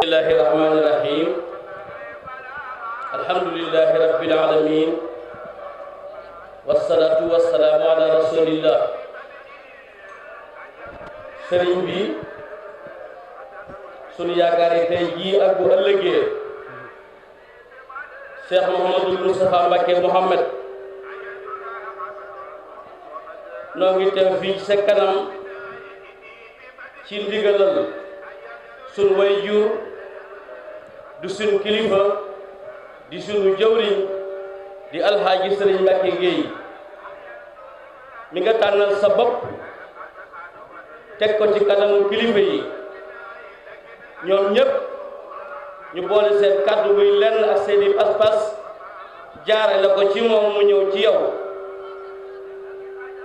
bismillahi rahmani rahim alhamdulillahi rabbil alamin wassalatu wassalamu ala rasulillah. sëriñ bi sunu yaakaari tey jii ak bu ëllëgee Cheikh Mouhamadul Moustapha Mbacké Mouhamed noo ngi teew fii ci sa kanam ci ndigalal sunu waajur du sunu kilifa di sunu jëwriñ di alxaaji sëriñ Mbacké Gueye mi nga tànnal sa bopp teg ko ci kanamu kilifa yi ñoom ñépp ñu boole seen kàddu muy lenn ak seeni pas-pas jaare la ko ci moom mu ñëw ci yow.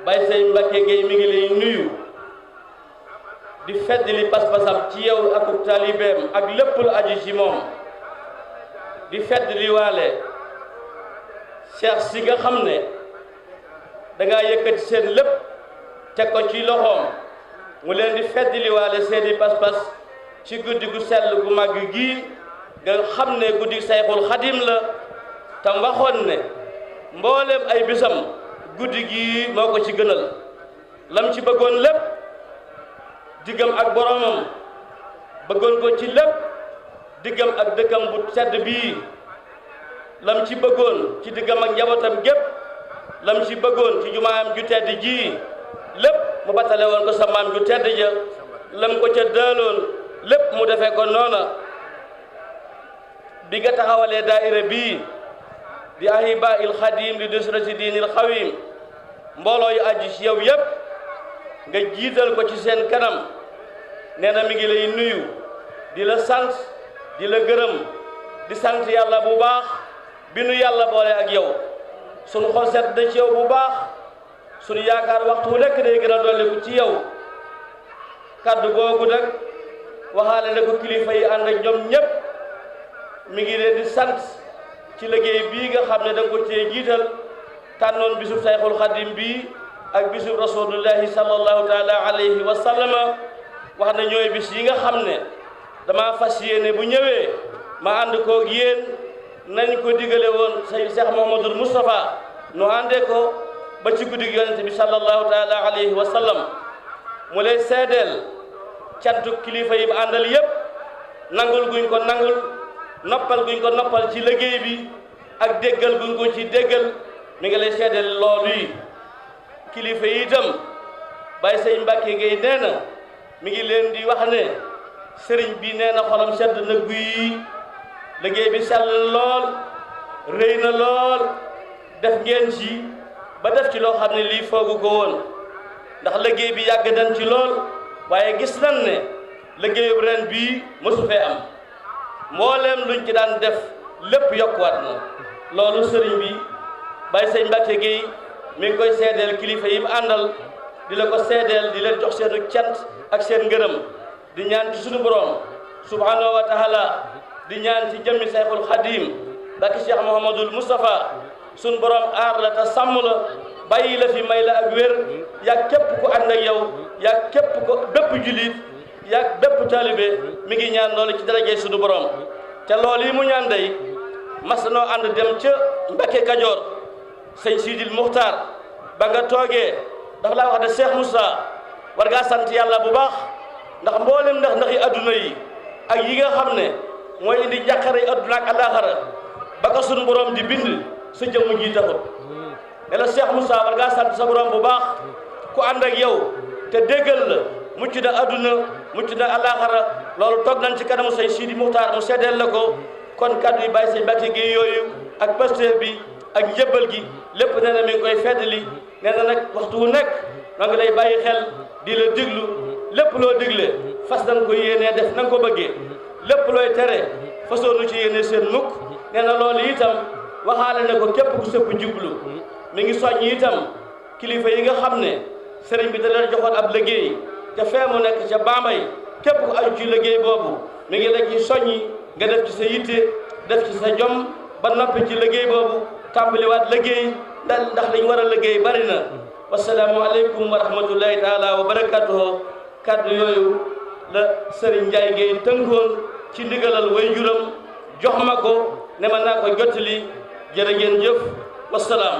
Baye Sëriñ Mbacké Gueye mi ngi lay nuyu di feddali pas-pasam ci yow ak taalibeem ak lépp lu aju ci moom di feddali waale Cheikh si nga xam ne dangaa yëkkati seen lépp teg ko ci loxoom mu leen di feddali waale seeni pas-pas ci guddi gu sell gu màgg gii nga xam ne guddi Sayxul Xadim la tam waxoon ne mboolem ay bisam guddi gii moo ko ci gënal lam ci bëggoon lépp diggam ak boromam bëggoon ko ci lépp diggam ak dëkkam bu tedd bii lam ci bëggoon ci diggam ak njabootam gépp lam ci bëggoon ci jumaayam ju tedd ji lépp mu batale woon ko sa maam ju tedd ja lam ko ca daaloon lépp mu defee ko noona bi nga taxawalee daayira bii di ahiba il xadim di nusrati diinil xawim mbooloo yu aju ci yow yépp nga jiital ko ci seen kanam nee na mi ngi lay nuyu di la sant di la gërëm di sant yàlla bu baax bi nu yàlla boole ak yow sunu xol set na ci yow bu baax sunu yaakaar waxtu wu nekk day gën a dolliku ci yow kaddu googu nag waxaale na ko kilifa yi ànd ak ñoom ñépp mi ngi leen di sant ci liggéey bii nga xam ne da nga ko cee jiital tànnoon bisub Sayxul Xadim bii ak bisub rasulullahi sallallahu taala alayhi wa sallama wax na ñooy bis yi nga xam ne dama fas yéene bu ñëwee ma ànd koog yéen nañ ko digale woon say Cheikh Mouhamadul Moustapha nu àndee ko ba ci guddig yonent bi sallallahu taala alayhi wa sallam mu lay seedeel cantu kilifa yi mu àndal yépp nangul guñ ko nangul noppal guñ ko noppal ci liggéey bi ak déggal guñ ko ci déggal mi ngi lay seedeel loolu yi kilifa yi itam Baye Sëriñ Mbacké Gueye nee na mi ngi leen di wax ne sëriñ bi nee na xolam sedd na guy liggéey bi sell lool rëy na lool def ngeen ci ba def ci loo xam ne lii foogu ko woon ndax liggéey bi yàgg nañ ci lool waaye gis nañ ne liggéeyu ren bii mësu fee am mbooleem luñ ci daan def lépp yokkuwaat na loolu sëriñ bi Baye Sëriñ Mbacké Gueye mi ngi koy seedeel kilifa yi mu àndal di la ko seedeel di leen jox seenu cant ak seen ngërëm di ñaan ci sunu borom subhanahu wa taala di ñaan ci jëmmi Sayxul Xadim barke Cheikh Mouhamadul Moustapha sunu borom aar la te sàmm la bàyyi la fi may la ak wér yaa képp ku ànd ak yow yaa képp ko bépp julit yaa bépp taalibe mi ngi ñaan loolu ci darajee sunu borom te loolu yi mu ñaan day mas noo ànd dem ca Mbacké Kajoor sëñ Sidil Muxtaar ba nga toogee dafa laa wax ne Cheikh Moussa war ngaa sant yàlla bu baax ndax mboolem ndax yi adduna yi ak yi nga xam ne mooy indi njàqare yi adduna ak àllaaxira ba ko sunu borom di bind sa jëmm ji taxut ne la Cheikh Moussa war ngaa sant sa borom bu baax ku ànd ak yow te déggal la mucc na adduna mucc na àllaaxira loolu toog nañ ci kanamu sëñ Sidi Muxtaar mu seddeel la ko kon kaddu yi Baye Sëriñ Mbacké Gueye yooyu ak Pastef bi ak njëbbal gi lépp nee na mi ngi koy feddali nee na nag waxtu wu nekk noo ngi lay bàyyi xel di la diglu lépp loo digle fas nañ ko yéenee def na nga ko bëggee lépp looy tere fasoonu ci yéene seen mukk nee na loolu itam waxaale na ko képp ku sëpp jublu mi ngi soññ itam kilifa yi nga xam ne sëriñ bi da leen joxoon ab liggéey te fee mu nekk ca Bambey képp ku aju ci liggéey boobu mi ngi la ci soññi nga def ci sa yitte def ci sa jom ba noppi ci liggéey boobu tàmbaliwaat liggéey ndax liñ war a liggéey bari na wasalaamualeykum wa rahmatullahi taala wa barakatuhu kaddu yooyu la Serigne Ndiaye Gueye tënkoon ci ndigalal waajuram jox ma ko ne ma naa ko jottali jërë ngeen jëf wasalaam.